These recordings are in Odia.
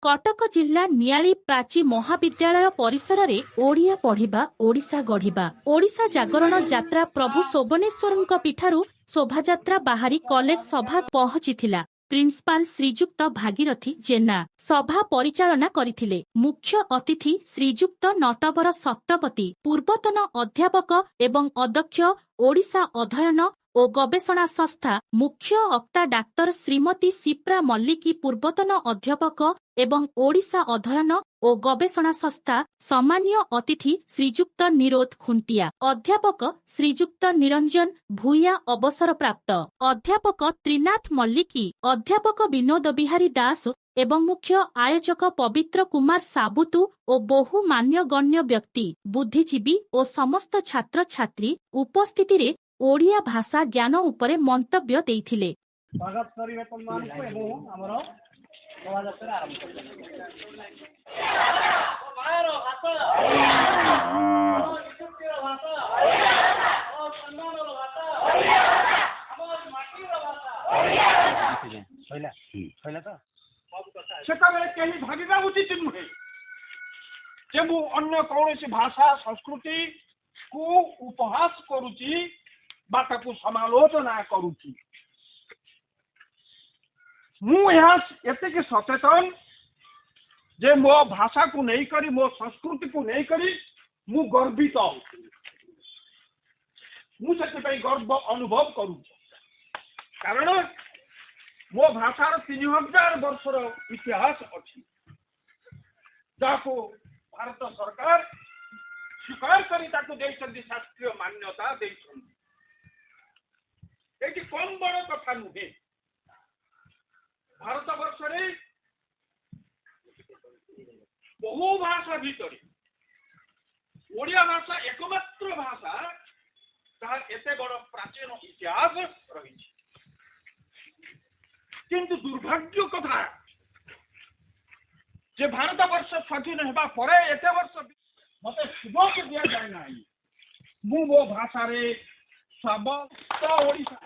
कटक जिला नियाली प्राची महाविद्यालय परिसर रे ओडिया पढ़िबा ओडिशा गढ़िबा ओडिशा जागरण यात्रा प्रभु सोबनेश्वर पीठारु शोभायात्रा बाहरी कॉलेज सभा पहुंचीथिला। प्रिंसिपाल श्रीजुक्त भागीरथी जेना सभा परिचालना करिथिले। मुख्य अतिथि श्रीजुक्त नटवर सत्यपति पूर्वतन अध्यापक एवं अध्यक्ष ओडिशा अध्ययन और गवेषणा संस्था मुख्य वक्ता डाक्तर श्रीमती सिप्रा मल्लिकी पूर्वतन अध्यापक एवं ओडिशा अध्ययन और गवेषणा संस्था सम्मानीय अतिथि श्रीजुक्त निरोध खुंटिया अध्यापक श्रीजुक्त निरंजन भूया अवसर प्राप्त अध्यापक त्रिनाथ मल्लिकी अध्यापक विनोद बिहारी दास एवं मुख्य आयोजक पवित्र कुमार साबुतु और बहु मान्यगण्य व्यक्ति बुद्धिजीवी और समस्त छात्र छात्री उपस्थिति रे ओडिया भाषा ज्ञान उपरे मंतव्य देइथिले। स्वागत करिवे तन्मानकु एवं हमरो शोभायात्रा आरंभ करिवे। मारो भाषा ओ निजुक्तिर भाषा ओ सम्मानर भाषा हमर माटीर भाषा छैला त सेतबेले केही भागिबा उचित नुहे जे मु अन्य कौनसी भाषा संस्कृति को उपहास करूची बाटाको समालोचना करूची। मु यहाँ एतिक सचेतन जे मो भाषा को नहीं करी मो संस्कृति को नहीं करी मु गर्वित हूँ। मु से गर्व अनुभव करू कारण मो भाषार 3000 वर्षर इतिहास अच्छी जाको भारत सरकार स्वीकार करी ताको देइछन्ति शास्त्रीय मान्यता देइछन्ति। एटी कम बड़ कथा नुहे। भारत वर्ष रे बहु भाषा भीतर ओडिया भाषा एकमात्र भाषा जहाँ एते बड़ प्राचीन इतिहास रही। किंतु दुर्भाग्य कथा जे भारत वर्ष स्वाधीन हेबा परे एते वर्ष मते सुबह दिया जाए ना मु मो भाषा रे सब ओडिशा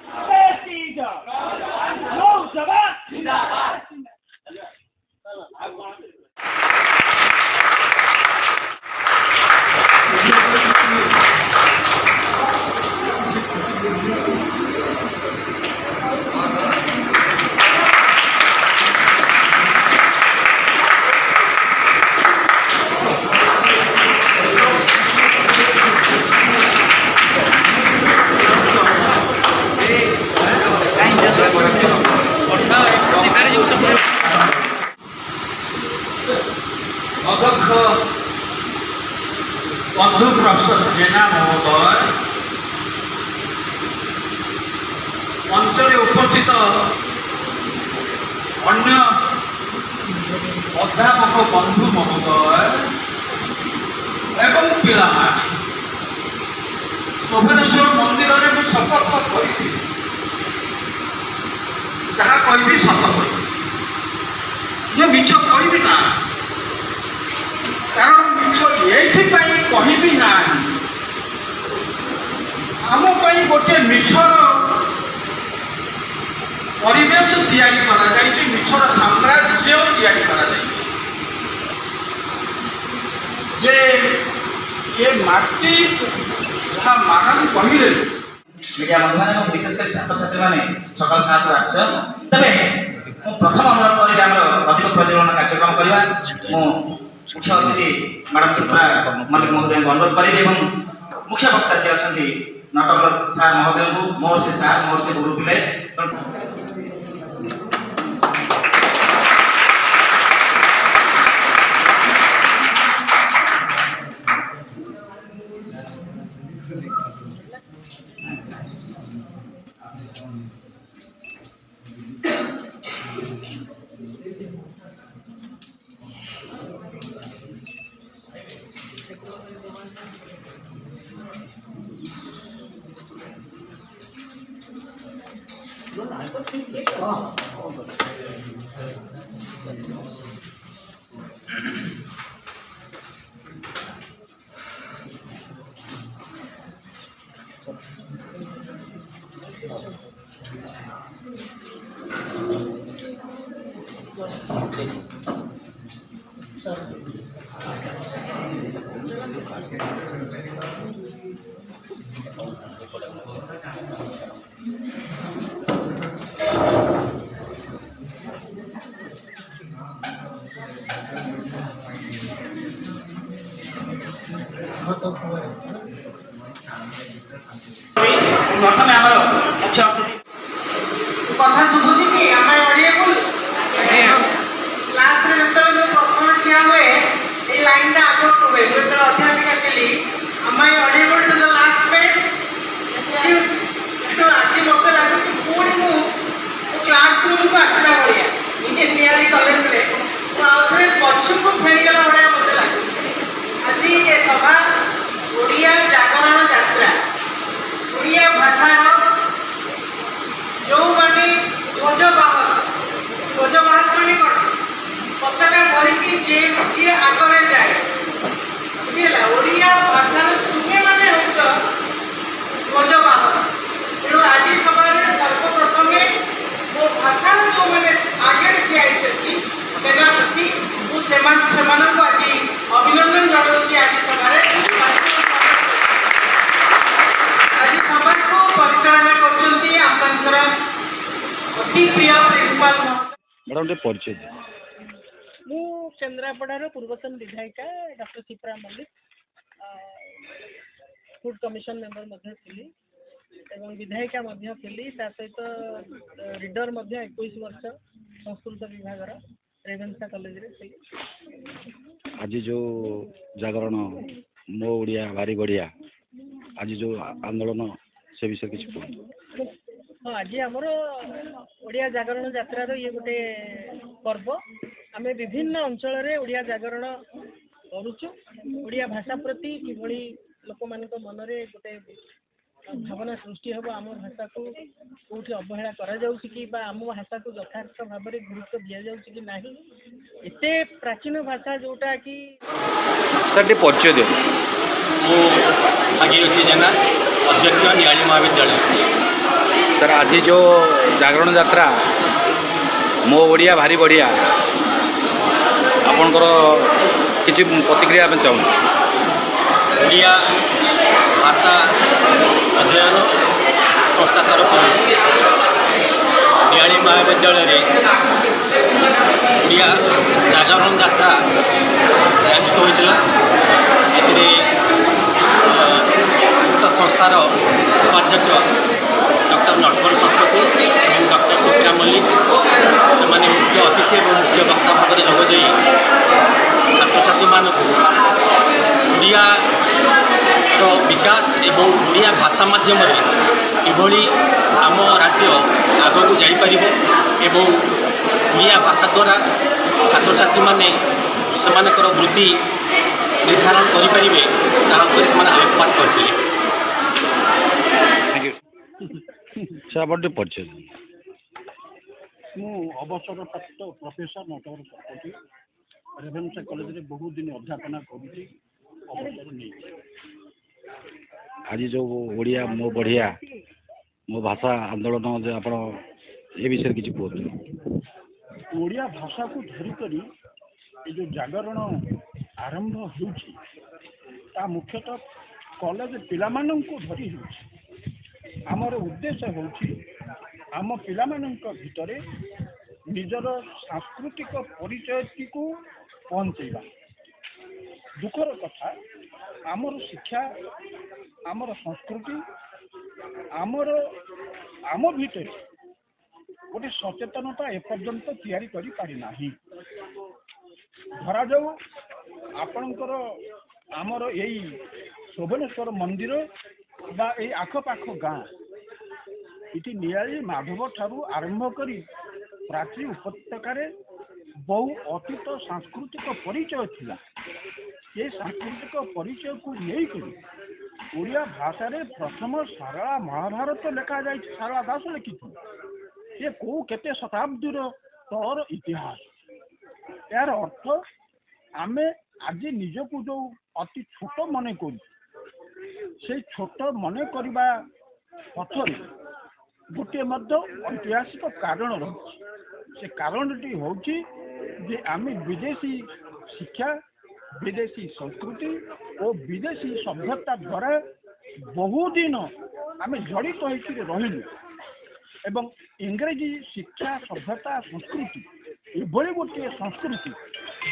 अध्यक्ष बंधु प्रसाद जेना महोदय मंचरे उपस्थित अन्य अध्यापक बंधु महोदय एवं पिला भुवनेश्वर मंदिर में शपथ करी जहाँ कहि सत कहि मिछ कहि ना कारण मिछ ये ना आम गोटे मिछर परिवेश तैयारी करा जाइए मिछर साम्राज्य तैयारी करा जाइए जे ये माटी जहाँ मानव कहले मीडिया बंधु विशेषकर छात्र छात्री मैंने सकाल 7 आस तेरे प्रथम अनुरोध करी अधिक प्रज्वलन कार्यक्रम करवा मुख्य अतिथि मैडम सिप्रा मल्लिक महोदय को अनुरोध करी मुख्य वक्ता जी अच्छा नटवर सार महोदय को मोर से सार मोर से गुरु पिले प्रथम आम मुख्य अतिथि କଥା ଶୁଭୁଛି କି ଆମେ ଓଡ଼ିଆ ବୋଲୁ କ୍ଲାସରେ ଯେତେବେଳେ ମୁଁ ପ୍ରଥମେ ଠିଆ ହୁଏ ଏଇ ଲାଇନଟା ଆଗକୁ ହୁଏ ମୁଁ ଯେତେବେଳେ ଅଧ୍ୟାପିକା ଥିଲି ଆମେ ଓଡ଼ିଆ ବୋଲୁ ଦ ଲାଷ୍ଟ ବେଞ୍ଚ ଠିକ ଅଛି ତେଣୁ ଆଜି ମୋତେ ଲାଗୁଛି ପୁଣି ମୁଁ କ୍ଲାସ ରୁମକୁ ଆସିଲା ଭଳିଆ ଇଣ୍ଡିଆନ କଲେଜରେ ମୁଁ ଆଉଥରେ ପଛକୁ ଫେରିଗଲା ଭଳିଆ ମୋତେ ଲାଗୁଛି ଆଜି ଏ ସଭା ଓଡ଼ିଆ ଜାଗରଣ ଯାତ୍ରା ଓଡ଼ିଆ ଭାଷାର ଯେଉଁମାନେ ଧ୍ୱଜବାହକ ମାନେ କ'ଣ ପତାକା ଧରିକି ଯିଏ ଆଗରେ ଯାଏ ବୁଝିହେଲା ଓଡ଼ିଆ ଭାଷାର ତୁମେମାନେ ହେଉଛ ଧ୍ୱଜବାହକ ତେଣୁ ଆଜି ସଭାରେ ସର୍ବପ୍ରଥମେ ମୋ ଭାଷାର ଯେଉଁମାନେ ଆଗରେ ଠିଆ ହେଇଛନ୍ତି ସେନାପତି ମୁଁ ସେମାନଙ୍କୁ ଆଜି ଅଭିନନ୍ଦନ ଜଣାଉଛି ଆଜି ସଭାରେ ଆଜି ସଭାକୁ ପରିଚାଳନା କରୁଛନ୍ତି ଆପଣଙ୍କର ଅତି ପ୍ରିୟ ପ୍ରିନ୍ସିପାଲ ମ୍ୟାଡ଼ାମ ଟିକେ ପରିଚୟ ଦିଅ। ମୁଁ କେନ୍ଦ୍ରାପଡ଼ାର ପୂର୍ବତନ ବିଧାୟିକା doctor Sipra Mallick food commission member ମଧ୍ୟ ଥିଲି ଏବଂ ବିଧାୟିକା ମଧ୍ୟ ଥିଲି ତା ସହିତ ରିଡର ମଧ୍ୟ 21 ବର୍ଷ ସଂସ୍କୃତ ବିଭାଗର ରେଭେନ୍ସା କଲେଜରେ ଥିଲି। ଆଜି ଯେଉଁ ଜାଗରଣ ମୋ ଓଡ଼ିଆ ଭାରି ବଢ଼ିଆ ଆଜି ଯେଉଁ ଆନ୍ଦୋଳନ ସେ ବିଷୟରେ କିଛି କୁହନ୍ତୁ। ହଁ ଆଜି ଆମର ଓଡ଼ିଆ ଜାଗରଣ ଯାତ୍ରାର ଇଏ ଗୋଟେ ପର୍ବ ଆମେ ବିଭିନ୍ନ ଅଞ୍ଚଳରେ ଓଡ଼ିଆ ଜାଗରଣ କରୁଛୁ ଓଡ଼ିଆ ଭାଷା ପ୍ରତି କିଭଳି ଲୋକମାନଙ୍କ ମନରେ ଗୋଟେ ଭାବନା ସୃଷ୍ଟି ହେବ ଆମ ଭାଷାକୁ କେଉଁଠି ଅବହେଳା କରାଯାଉଛି କି ବା ଆମ ଭାଷାକୁ ଯଥାର୍ଥ ଭାବରେ ଗୁରୁତ୍ୱ ଦିଆଯାଉଛି କି ନାହିଁ ଏତେ ପ୍ରାଚୀନ ଭାଷା ଯେଉଁଟା କି ସାର୍ ଟିକେ ପରିଚୟ ଦିଅ। ମୁଁ ଭାଗୀରଥୀ ଜେନା ଅଧ୍ୟକ୍ଷ ନିଆଳି ମହାବିଦ୍ୟାଳୟ। ସାର୍ ଆଜି ଯେଉଁ ଜାଗରଣ ଯାତ୍ରା ମୋ ଓଡ଼ିଆ ଭାରି ବଢ଼ିଆ ଆପଣଙ୍କର କିଛି ପ୍ରତିକ୍ରିୟା ପାଇଁ ଚାହୁଁଛୁ। ଓଡ଼ିଆ ଭାଷା ଅଧ୍ୟୟନ ସଂସ୍ଥା ତରଫରୁ ନିଆଳି ମହାବିଦ୍ୟାଳୟରେ ଓଡ଼ିଆ ଜାଗରଣ ଯାତ୍ରା ଆୟୋଜିତ ହୋଇଥିଲା। ଏଥିରେ ଉକ୍ତ ସଂସ୍ଥାର ଉପାଧ୍ୟକ୍ଷ ଡକ୍ଟର ନଟବର ଶତପଥୀ ଏବଂ ଡକ୍ଟର ସୁପ୍ରିୟା ମଲ୍ଲିକ ସେମାନେ ମୁଖ୍ୟ ଅତିଥି ଏବଂ ମୁଖ୍ୟ ବକ୍ତା ଭାବରେ ଯୋଗ ଦେଇ ଛାତ୍ରଛାତ୍ରୀମାନଙ୍କୁ ଓଡ଼ିଆର ବିକାଶ ଏବଂ ଓଡ଼ିଆ ଭାଷା ମାଧ୍ୟମରେ କିଭଳି ଆମ ରାଜ୍ୟ ଆଗକୁ ଯାଇପାରିବ ଏବଂ ଓଡ଼ିଆ ଭାଷା ଦ୍ୱାରା ଛାତ୍ରଛାତ୍ରୀମାନେ ସେମାନଙ୍କର ବୃତ୍ତି ନିର୍ଦ୍ଧାରଣ କରିପାରିବେ ତାହା ଉପରେ ସେମାନେ ଆଲୋକପାତ କରିଥିଲେ। ସାର୍ ଆପଣ ଟିକେ ପରିଚୟ ଦିଅନ୍ତୁ। ମୁଁ ଅବସରପ୍ରାପ୍ତ ପ୍ରଫେସର ନଟବର ଶତପଥୀ ରେଭେନ୍ସା କଲେଜରେ ବହୁତ ଦିନ ଅଧ୍ୟାପନା କରୁଛି ଅବସର ନେଇଛି। ଆଜି ଯେଉଁ ଓଡ଼ିଆ ମୋ ବଢ଼ିଆ ମୋ ଭାଷା ଆନ୍ଦୋଳନ ଯେ ଆପଣ ଏ ବିଷୟରେ କିଛି କୁହନ୍ତୁ। ଓଡ଼ିଆ ଭାଷାକୁ ଧରିକରି ଏ ଯେଉଁ ଜାଗରଣ ଆରମ୍ଭ ହେଉଛି ତା ମୁଖ୍ୟତଃ କଲେଜ ପିଲାମାନଙ୍କୁ ଧରି ହେଉଛି। ଆମର ଉଦ୍ଦେଶ୍ୟ ହେଉଛି ଆମ ପିଲାମାନଙ୍କ ଭିତରେ ନିଜର ସାଂସ୍କୃତିକ ପରିଚୟଟିକୁ ପହଞ୍ଚେଇବା। ଦୁଃଖର କଥା ଆମର ଶିକ୍ଷା ଆମର ସଂସ୍କୃତି ଆମ ଭିତରେ ଗୋଟେ ସଚେତନତା ଏପର୍ଯ୍ୟନ୍ତ ତିଆରି କରିପାରିନାହିଁ। ଧରାଯାଉ ଆପଣଙ୍କର ଆମର ଏଇ ଶୋଭନେଶ୍ୱର ମନ୍ଦିର ବା ଏଇ ଆଖପାଖ ଗାଁ ଏଠି ନିଆଳି ମାଧବ ଠାରୁ ଆରମ୍ଭ କରି ପ୍ରାଚୀ ଉପତ୍ୟକାରେ ବହୁ ଅତୀତ ସାଂସ୍କୃତିକ ପରିଚୟ ଥିଲା। ଏ ସାଂସ୍କୃତିକ ପରିଚୟକୁ ନେଇକରି ଓଡ଼ିଆ ଭାଷାରେ ପ୍ରଥମ ସାରଳା ମହାଭାରତ ଲେଖାଯାଇଛି। ସାରଳା ଦାସ ଲେଖିଥିଲେ। ସେ କୋଉ କେତେ ଶତାବ୍ଦୀର ତଳର ଇତିହାସ। ଏହାର ଅର୍ଥ ଆମେ ଆଜି ନିଜକୁ ଯେଉଁ ଅତି ଛୋଟ ମନେ କରୁଛୁ ସେଇ ଛୋଟ ମନେ କରିବା ପଛରେ ଗୋଟିଏ ମଧ୍ୟ ଐତିହାସିକ କାରଣ ରହିଛି। ସେ କାରଣଟି ହେଉଛି ଯେ ଆମେ ବିଦେଶୀ ଶିକ୍ଷା ବିଦେଶୀ ସଂସ୍କୃତି ଓ ବିଦେଶୀ ସଭ୍ୟତା ଦ୍ୱାରା ବହୁଦିନ ଆମେ ଜଡ଼ିତ ହୋଇକି ରହିଲୁ ଏବଂ ଇଂରେଜୀ ଶିକ୍ଷା ସଭ୍ୟତା ସଂସ୍କୃତି ଏଭଳି ଗୋଟିଏ ସଂସ୍କୃତି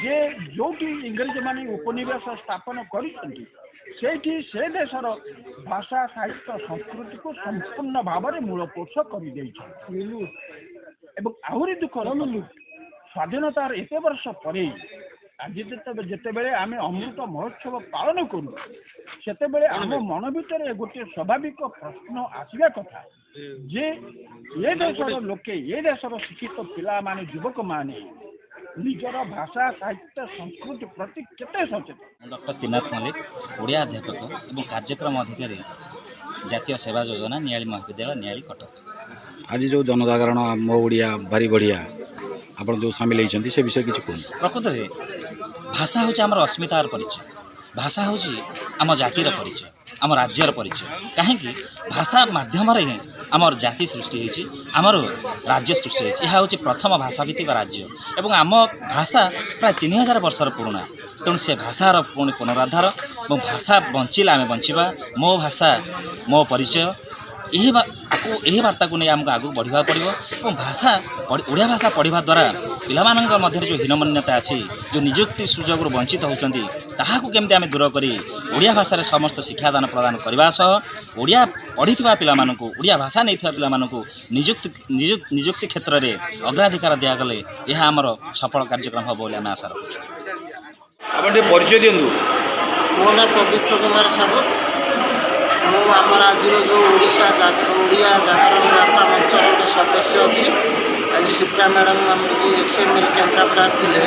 ଯେ ଯେଉଁଠି ଇଂରେଜମାନେ ଉପନିବେଶ ସ୍ଥାପନ କରିଛନ୍ତି ସେଇଠି ସେ ଦେଶର ଭାଷା ସାହିତ୍ୟ ସଂସ୍କୃତିକୁ ସମ୍ପୂର୍ଣ୍ଣ ଭାବରେ ମୂଳପୋଷ କରିଦେଇଛନ୍ତି ଏବଂ ଆହୁରି ଦୁଃଖ ସ୍ୱାଧୀନତାର ଏତେ ବର୍ଷ ପରେ ଆଜି ଯେତେବେଳେ ଆମେ ଅମୃତ ମହୋତ୍ସବ ପାଳନ କରୁ ସେତେବେଳେ ଆମ ମନ ଭିତରେ ଗୋଟିଏ ସ୍ୱାଭାବିକ ପ୍ରଶ୍ନ ଆସିବା କଥା ଯେ ଏ ଦେଶର ଲୋକେ ଏ ଦେଶର ଶିକ୍ଷିତ ପିଲାମାନେ ଯୁବକମାନେ ନିଜର ଭାଷା ସାହିତ୍ୟ ସଂସ୍କୃତି ପ୍ରତି କେତେ ସଚେତନ। ଡକ୍ଟର ତ୍ରିନାଥ ମଲ୍ଲିକ ଓଡ଼ିଆ ଅଧ୍ୟାପକ ଏବଂ କାର୍ଯ୍ୟକ୍ରମ ଅଧିକାରୀ ଜାତୀୟ ସେବା ଯୋଜନା ନିଆଳି ମହାବିଦ୍ୟାଳୟ ନିଆଳି କଟକ। ଆଜି ଯେଉଁ ଜନଜାଗରଣ ମୋ ଓଡ଼ିଆ ଭାରି ବଢ଼ିଆ ଆପଣ ଯେଉଁ ସାମିଲ ହେଇଛନ୍ତି ସେ ବିଷୟରେ କିଛି କୁହନ୍ତୁ। ପ୍ରକୃତରେ ଭାଷା ହେଉଛି ଆମର ଅସ୍ମିତାର ପରିଚୟ, ଭାଷା ହେଉଛି ଆମ ଜାତିର ପରିଚୟ, ଆମ ରାଜ୍ୟର ପରିଚୟ। କାହିଁକି ଭାଷା ମାଧ୍ୟମରେ ହିଁ ଆମର ଜାତି ସୃଷ୍ଟି ହୋଇଛି, ଆମର ରାଜ୍ୟ ସୃଷ୍ଟି ହୋଇଛି। ଏହା ହେଉଛି ପ୍ରଥମ ଭାଷାଭିତ୍ତିକ ରାଜ୍ୟ ଏବଂ ଆମ ଭାଷା ପ୍ରାୟ 3000 ବର୍ଷର ପୁରୁଣା। ତେଣୁ ସେ ଭାଷାର ପୁଣି ପୁନରୁଦ୍ଧାର ଏବଂ ଭାଷା ବଞ୍ଚିଲେ ଆମେ ବଞ୍ଚିବା, ମୋ ଭାଷା ମୋ ପରିଚୟ, ଏହି ବାର୍ତ୍ତାକୁ ନେଇ ଆମକୁ ଆଗକୁ ବଢ଼ିବାକୁ ପଡ଼ିବ ଏବଂ ଓଡ଼ିଆ ଭାଷା ପଢ଼ିବା ଦ୍ୱାରା ପିଲାମାନଙ୍କ ମଧ୍ୟରେ ଯେଉଁ ହୀନମନ୍ୟତା ଅଛି, ଯେଉଁ ନିଯୁକ୍ତି ସୁଯୋଗରୁ ବଞ୍ଚିତ ହେଉଛନ୍ତି ତାହାକୁ କେମିତି ଆମେ ଦୂର କରି ଓଡ଼ିଆ ଭାଷାରେ ସମସ୍ତ ଶିକ୍ଷାଦାନ ପ୍ରଦାନ କରିବା ସହ ଓଡ଼ିଆ ପଢ଼ିଥିବା ପିଲାମାନଙ୍କୁ ଓଡ଼ିଆ ଭାଷା ନେଇଥିବା ପିଲାମାନଙ୍କୁ ନିଯୁକ୍ତି କ୍ଷେତ୍ରରେ ଅଗ୍ରାଧିକାର ଦିଆଗଲେ ଏହା ଆମର ସଫଳ କାର୍ଯ୍ୟକ୍ରମ ହେବ ବୋଲି ଆମେ ଆଶା ରଖୁଛୁ। ଆପଣ ଟିକେ ପରିଚୟ ଦିଅନ୍ତୁ। ମୋ ନାଁ ପବିତ୍ର କୁମାର ସାହୁ। ମୁଁ ଆମର ଆଜିର ଯେଉଁ ଓଡ଼ିଆ ଜାଗରଣ ଯାତ୍ରା ମଞ୍ଚର ଗୋଟେ ସଦସ୍ୟ ଅଛି। ଆଜି ଶିପ୍ରା ମ୍ୟାଡ଼ାମ୍ ଆମର ଯିଏ XML କେନ୍ଦ୍ରାପଡ଼ାରେ ଥିଲେ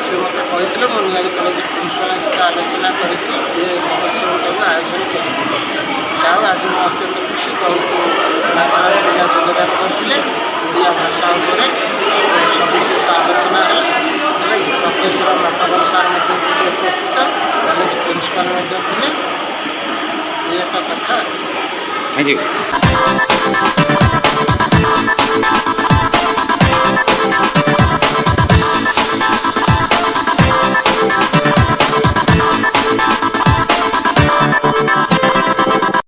ସେ ମୋତେ କହିଥିଲେ ମୁଁ ନିଆଳି କଲେଜ ପ୍ରିନ୍ସିପାଲ ସହିତ ଆଲୋଚନା କରିକି ଏ ମହୋତ୍ସବଟାକୁ ଆୟୋଜନ କରିଥିଲି। ଯାହା ହଉ ଆଜି ମୁଁ ଅତ୍ୟନ୍ତ ଖୁସି, ବହୁତ ମାତ୍ରାରେ ପିଲା ଯୋଗଦାନ କରିଥିଲେ। ଓଡ଼ିଆ ଭାଷା ଉପରେ ସବିଶେଷ ଆଲୋଚନା ହେଲା। ପ୍ରଫେସର ନଟବର ସାର୍ ମଧ୍ୟ ଥିଲେ ଉପସ୍ଥିତ, କଲେଜ ପ୍ରିନ୍ସିପାଲ ମଧ୍ୟ ଥିଲେ। ଏଇଆ ତ କଥା। Thank you.